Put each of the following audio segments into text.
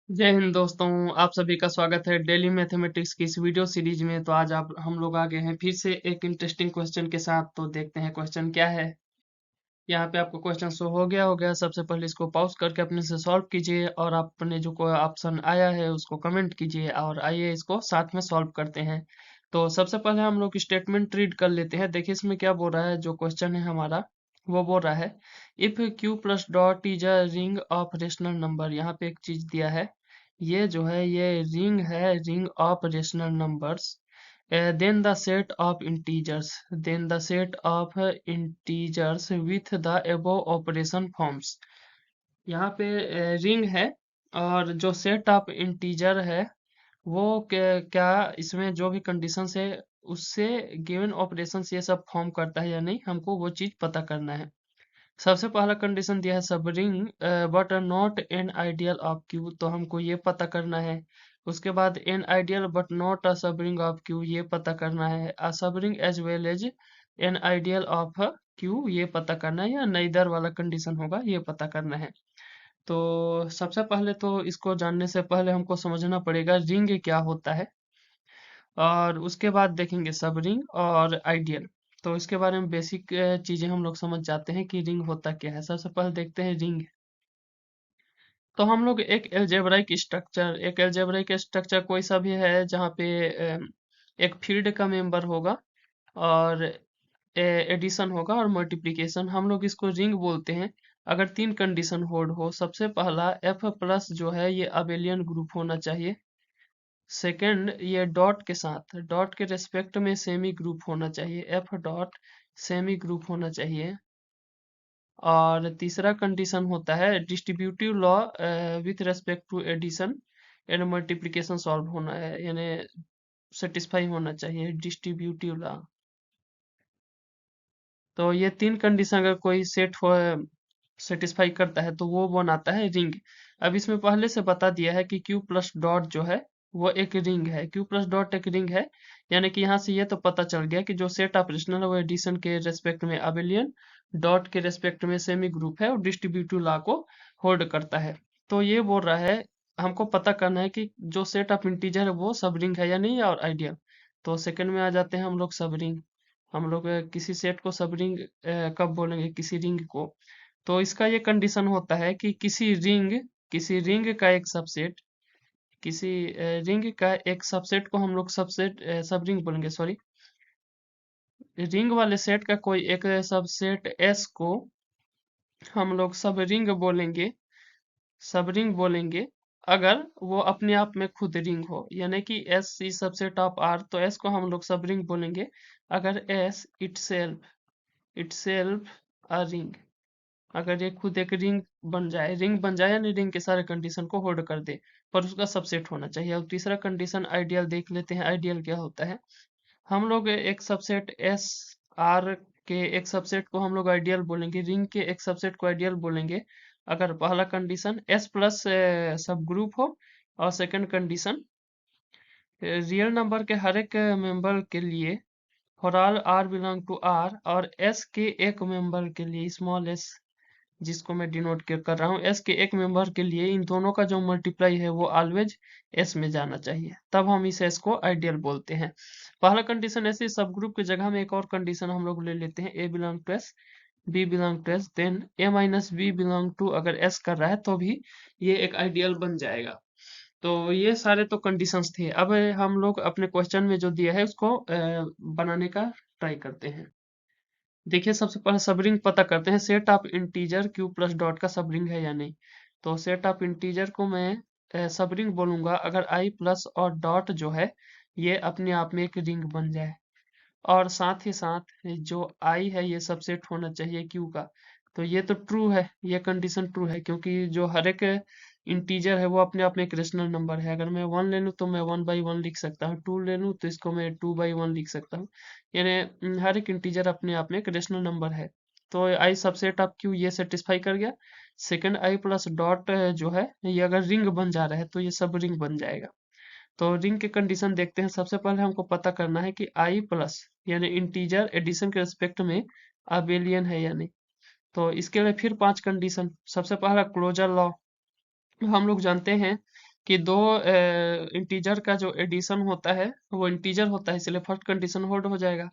जय हिंद दोस्तों। आप सभी का स्वागत है डेली मैथमेटिक्स की इस वीडियो सीरीज में। तो आज आप हम लोग आ गए हैं फिर से एक इंटरेस्टिंग क्वेश्चन के साथ। तो देखते हैं क्वेश्चन क्या है। यहाँ पे आपको क्वेश्चन शो हो गया। सबसे पहले इसको पॉज करके अपने से सॉल्व कीजिए और आपने जो कोई ऑप्शन आया है उसको कमेंट कीजिए और आइए इसको साथ में सॉल्व करते हैं। तो सबसे पहले हम लोग स्टेटमेंट रीड कर लेते हैं। देखिए इसमें क्या बोल रहा है। जो क्वेश्चन है हमारा वो बोल रहा है if Q plus dot is a ring of rational number. यहाँ पे एक चीज दिया है। ये जो है ये रिंग है, ring of rational numbers. Then the set of integers, with the above operation forms। यहाँ पे रिंग है और जो सेट ऑफ इंटीजर है वो क्या इसमें जो भी कंडीशंस है उससे गिवन ऑपरेशंस ये सब फॉर्म करता है या नहीं, हमको वो चीज पता करना है। सबसे पहला कंडीशन दिया है सब ring but not an ideal of Q, तो हमको ये पता करना है। उसके बाद an ideal but not a सब रिंग ऑफ क्यू, ये पता करना है। A subring as well as an ideal of Q, ये पता करना है। या नइदर वाला कंडीशन होगा, ये पता करना है। तो सबसे पहले तो इसको जानने से पहले हमको समझना पड़ेगा रिंग क्या होता है और उसके बाद देखेंगे सब रिंग और आइडियल। तो इसके बारे में बेसिक चीजें हम लोग समझ जाते हैं कि रिंग होता क्या है। सबसे पहले देखते हैं रिंग। तो हम लोग एक एल्जेब्राइक स्ट्रक्चर कोई सा भी है जहाँ पे एक फील्ड का मेंबर होगा और एडिशन होगा और मल्टीप्लिकेशन, हम लोग इसको रिंग बोलते हैं। अगर तीन कंडीशन होल्ड हो, सबसे पहला एफ प्लस जो है ये अबेलियन ग्रुप होना चाहिए। सेकंड, ये डॉट के साथ डॉट के रेस्पेक्ट में सेमी ग्रुप होना चाहिए, एफ डॉट सेमी ग्रुप होना चाहिए। और तीसरा कंडीशन होता है distributive law with respect to addition and multiplication solve होना है, यानी सेटिस्फाई होना चाहिए डिस्ट्रीब्यूटिव लॉ। तो ये तीन कंडीशन अगर कोई सेट हो सेटिस्फाई करता है तो वो बनाता है रिंग। अब इसमें पहले से बता दिया है कि क्यू प्लस डॉट जो है वो एक रिंग है, क्यू प्लस डॉट एक रिंग है। यानी कि यहाँ से ये तो पता चल गया कि जो सेट ऑपरेशनल है वो एडिशन के रेस्पेक्ट में अबेलियन, डॉट के रेस्पेक्ट में सेमी ग्रुप है और डिस्ट्रीब्यूटिव लॉ को होल्ड करता है। तो ये बोल रहा है हमको पता करना है कि जो सेट ऑफ इंटीजर है वो सब रिंग है या नहीं और आइडियल। तो सेकंड में आ जाते हैं हम लोग सब रिंग। हम लोग किसी सेट को सब रिंग कब बोलेंगे, किसी रिंग को। तो इसका ये कंडीशन होता है कि किसी रिंग का एक सबसेट, किसी रिंग का एक सबसेट को हम लोग सबसेट सब रिंग बोलेंगे, सॉरी। रिंग वाले सेट का कोई एक सबसेट एस को हम लोग सब रिंग बोलेंगे अगर वो अपने आप में खुद रिंग हो। यानी कि S is subset of R, तो एस को हम लोग सब रिंग बोलेंगे अगर एस इटसेल्फ अ रिंग, अगर ये खुद एक रिंग बन जाए यानी रिंग के सारे कंडीशन को होल्ड कर दे, पर उसका सबसेट होना चाहिए। और तीसरा कंडीशन आइडियल देख लेते हैं। आइडियल क्या होता है। हम लोग एक सबसेट एस आर के एक सबसेट को हम लोग आइडियल बोलेंगे, रिंग के एक सबसेट को आइडियल बोलेंगे अगर पहला कंडीशन एस प्लस सब ग्रुप हो और सेकंड कंडीशन रियल नंबर के हर एक मेंबर के लिए for all R belong to R, और एस के एक मेंबर के लिए स्मॉल एस, जिसको मैं डिनोट कर रहा हूँ एस के एक मेंबर के लिए, इन दोनों का जो मल्टीप्लाई है वो ऑलवेज एस में जाना चाहिए, तब हम इस एस को आइडियल बोलते हैं। पहला कंडीशन ऐसे सब ग्रुप की जगह में एक और कंडीशन हम लोग ले लेते हैं, A belong to S, B belong to S, then A minus B belong to, अगर एस कर रहा है तो भी ये एक आइडियल बन जाएगा। तो ये सारे तो कंडीशंस थे। अब हम लोग अपने क्वेश्चन में जो दिया है उसको बनाने का ट्राई करते हैं। देखिए सबसे पहले सब रिंग पता करते हैं। Set of integer Q plus dot का सब रिंग है या नहीं। तो सेट ऑफ इंटीजर को मैं सब रिंग बोलूंगा अगर आई प्लस और डॉट जो है ये अपने आप में एक रिंग बन जाए, और साथ ही साथ जो आई है ये सबसेट होना चाहिए क्यू का। तो ये तो ट्रू है, ये कंडीशन ट्रू है क्योंकि जो हर एक इंटीजर है वो अपने आप में एक रेशनल नंबर है। अगर मैं वन ले लूँ तो मैं वन बाई वन लिख सकता हूँ, टू ले लूँ तो इसको मैं टू बाई वन लिख सकता हूँ। यानी हर एक इंटीजर अपने आप में एक रेशनल नंबर है। तो आई सबसेट ऑफ क्यू ये सेटिस्फाई कर गया। सेकंड आई प्लस डॉट जो है ये अगर रिंग बन जा रहा है तो ये सब रिंग बन जाएगा। तो रिंग के कंडीशन देखते हैं। सबसे पहले हमको पता करना है कि आई प्लस यानी इंटीजर एडिशन के रिस्पेक्ट में अबेलियन है या नहीं। तो इसके लिए फिर पांच कंडीशन। सबसे पहला क्लोजर लॉ, हम लोग जानते हैं कि दो इंटीजर का जो एडिशन होता है वो इंटीजर होता है, इसलिए फर्स्ट कंडीशन होल्ड हो जाएगा।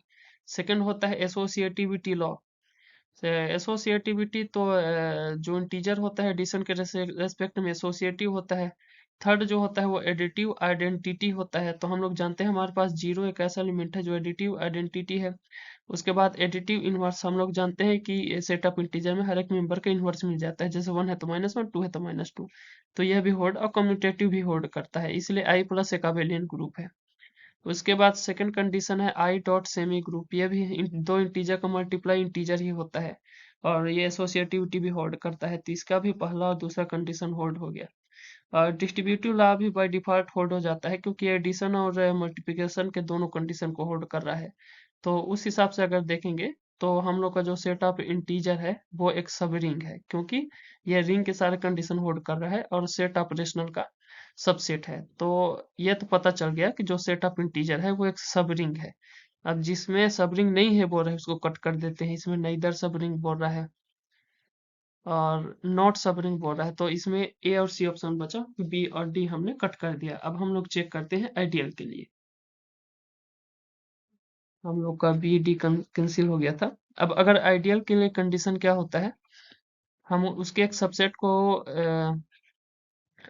सेकंड होता है एसोसिएटिविटी लॉ। एसोसिएटिविटी तो जो इंटीजर होता है एडिशन के रेस्पेक्ट में एसोसिएटिव होता है। थर्ड जो होता है वो एडिटिव आइडेंटिटी होता है। तो हम लोग जानते हैं हमारे पास जीरो एक ऐसा एलिमेंट है जो एडिटिव आइडेंटिटी है। उसके बाद एडिटिव इनवर्स हम लोग जानते हैं कि सेट ऑफ इंटीजर में हर एक मेंबर का इनवर्स मिल जाता है, जैसे 1 है तो -1, 2 है तो -2। तो यह भी होल्ड और कम्यूटेटिव भी होल्ड करता है, इसलिए आई प्लस एक अबेलियन ग्रुप है। उसके बाद सेकंड कंडीशन है आई डॉट सेमी ग्रुप। ये भी दो इंटीजर का मल्टीप्लाई इंटीजर ही होता है और ये एसोसिएटिविटी भी होल्ड करता है। तो इसका भी पहला और दूसरा कंडीशन होल्ड हो गया। और डिस्ट्रीब्यूटिव लॉ भी बाय डिफॉल्ट होल्ड हो जाता है क्योंकि एडिशन और मल्टीप्लिकेशन के दोनों कंडीशन को होल्ड कर रहा है। तो उस हिसाब से अगर देखेंगे तो हम लोग का जो सेट ऑफ इंटीजर है वो एक सब रिंग है, क्योंकि ये रिंग के सारे कंडीशन होल्ड कर रहा है और सेट ऑफ रेशनल का सबसेट है। तो ये तो पता चल गया कि जो सेट ऑफ इंटीजर है वो एक सब रिंग है। अब जिसमें सब रिंग नहीं है बोल रहे हैं उसको कट कर देते हैं। इसमें नइदर सब रिंग बोल रहा है और नॉट सब रिंग बोल रहा है, तो इसमें ए और सी ऑप्शन बचा, बी और डी हमने कट कर दिया। अब हम लोग चेक करते हैं आइडियल के लिए। हम लोग का बी डी कैंसिल हो गया था। अब अगर आइडियल के लिए कंडीशन क्या होता है, हम उसके एक सबसेट को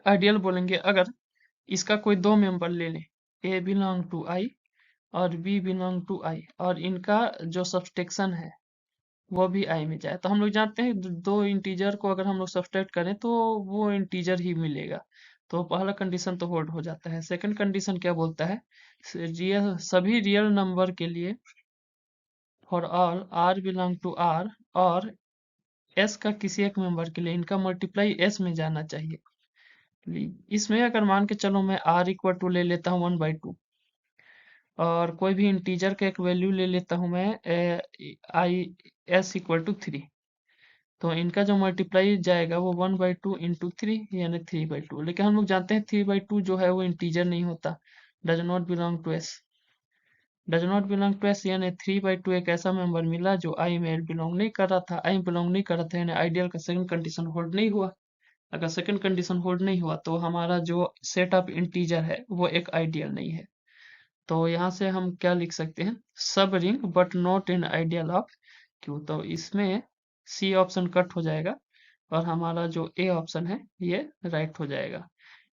आइडियल बोलेंगे अगर इसका कोई दो मेंबर ले लें, ए बिलोंग टू आई और बी बिलोंग टू आई, और इनका जो सब्सट्रैक्शन है वो भी आई में जाए। तो हम लोग जानते हैं दो इंटीजर को अगर हम लोग सब्सट्रैक्ट करें तो वो इंटीजर ही मिलेगा। तो पहला कंडीशन तो होल्ड हो जाता है। सेकंड कंडीशन क्या बोलता है, रियल सभी रियल नंबर के लिए for all R belong to R, और एस का किसी एक मेंबर के लिए इनका मल्टीप्लाई एस में जाना चाहिए। इसमें अगर मान के चलो मैं आर इक्वल टू ले लेता हूँ 1/2 और कोई भी इंटीजर का एक वैल्यू ले लेता हूँ मैं आई एस इक्वल टू 3, तो इनका जो मल्टीप्लाई जाएगा वो 1/2 इंटू 3 यानी 3/2। लेकिन हम लोग जानते हैं 3/2 जो है वो इंटीजर नहीं होता, does not belong to S. Does not belong to S यानी 3/2 एक ऐसा मेंबर मिला जो आई में बिलोंग नहीं कर रहा था। आई बिलोंग नहीं कर रहा था यानी आइडियल का सेकंड कंडीशन होल्ड नहीं हुआ। अगर सेकंड कंडीशन होल्ड नहीं हुआ तो हमारा जो सेट ऑफ इंटीजर है वो एक आइडियल नहीं है। तो यहाँ से हम क्या लिख सकते हैं, सब ring but not in ideal of Q. तो इसमें सी ऑप्शन कट हो जाएगा और हमारा जो ए ऑप्शन है ये राइट हो जाएगा।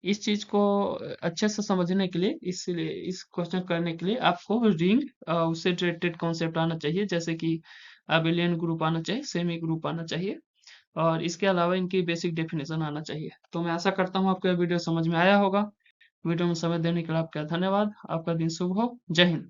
इस चीज को अच्छे से समझने के लिए, इसलिए इस क्वेश्चन करने के लिए आपको रिंग उससे रिलेटेड कॉन्सेप्ट आना चाहिए, जैसे कि अबेलियन ग्रुप आना चाहिए, सेमी ग्रुप आना चाहिए, और इसके अलावा इनकी बेसिक डेफिनेशन आना चाहिए। तो मैं आशा करता हूँ आपको यह वीडियो समझ में आया होगा। वीडियो में समय देने के लिए आपका धन्यवाद। आपका दिन शुभ हो। जय हिंद।